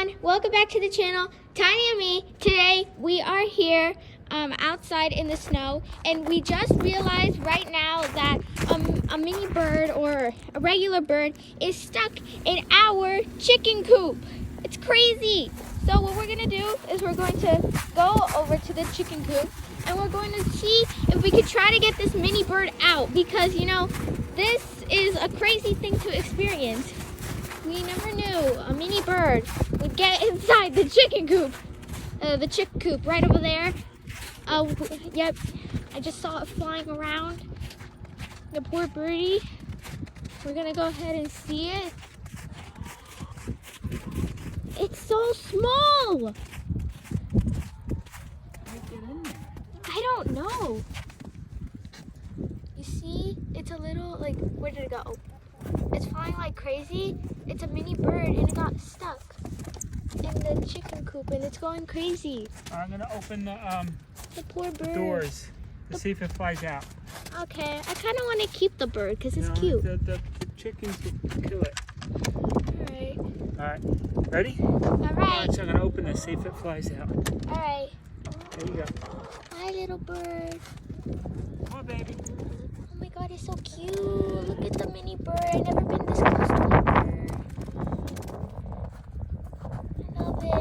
everyone, welcome back to the channel, Tiny and me. Today we are here outside in the snow, and we just realized right now that a mini bird or a regular bird is stuck in our chicken coop. It's crazy. So what we're gonna do is we're going to go over to the chicken coop and we're going to see if we could try to get this mini bird out, because you know this is a crazy thing to experience. We never knew a mini bird would get inside the chicken coop. The chicken coop right over there. Yep, I just saw it flying around. The poor birdie. We're gonna go ahead and see it. It's so small. I don't know. You see, it's a little, like, where did it go? It's flying like crazy. It's a mini bird and it got stuck in the chicken coop and it's going crazy. I'm gonna open the poor bird. Doors to see if it flies out. Okay, I kind of want to keep the bird because it's No, cute. The chickens will kill it. Alright. Alright, ready? Alright. So I'm gonna open this, see if it flies out. Alright. There you go. Hi, little bird. Come on, baby. Oh my god, it's so cute. Look at the mini bird. I've never been this close to a bird. I love it.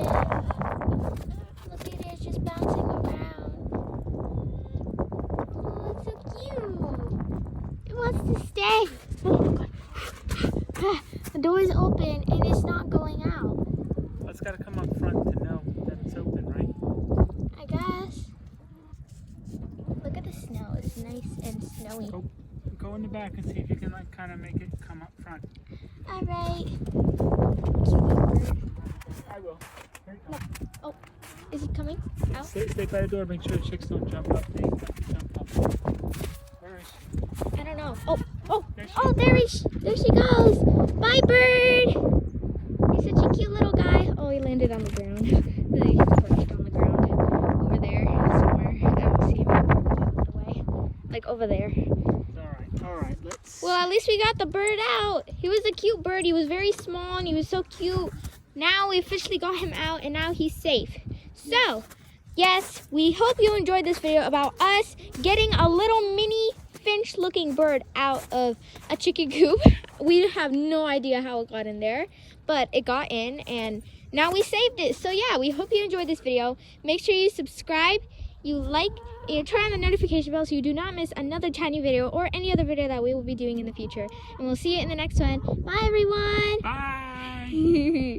Look at it, it's just bouncing around. Oh, it's so cute. It wants to stay. Oh my god. The door is open and it's not going out. Well, it's gotta come up front to know that it's open, right? I guess. Look at the snow. It's nice and snowy. Go in the back and see if you can like kind of make it come up front. Alright. I will. Here it comes. Oh, is it coming out? Stay by the door. Make sure the chicks don't jump up. They jump up. Where is she? I don't know. There she goes. Bye, bird. He's such a cute little guy. Oh, he landed on the ground. Then he perched on the ground over there somewhere. I don't see him away. Like over there. All right. Let's. Well, at least we got the bird out. He was a cute bird. He was very small and he was so cute. Now we officially got him out and now he's safe. So, yes, we hope you enjoyed this video about us getting a little mini finch looking bird out of a chicken coop. We have no idea how it got in there, but it got in and now we saved it. So yeah, we hope you enjoyed this video. Make sure you subscribe, you like, and turn on the notification bell so you do not miss another tiny video or any other video that we will be doing in the future. And we'll see you in the next one. Bye everyone. Bye.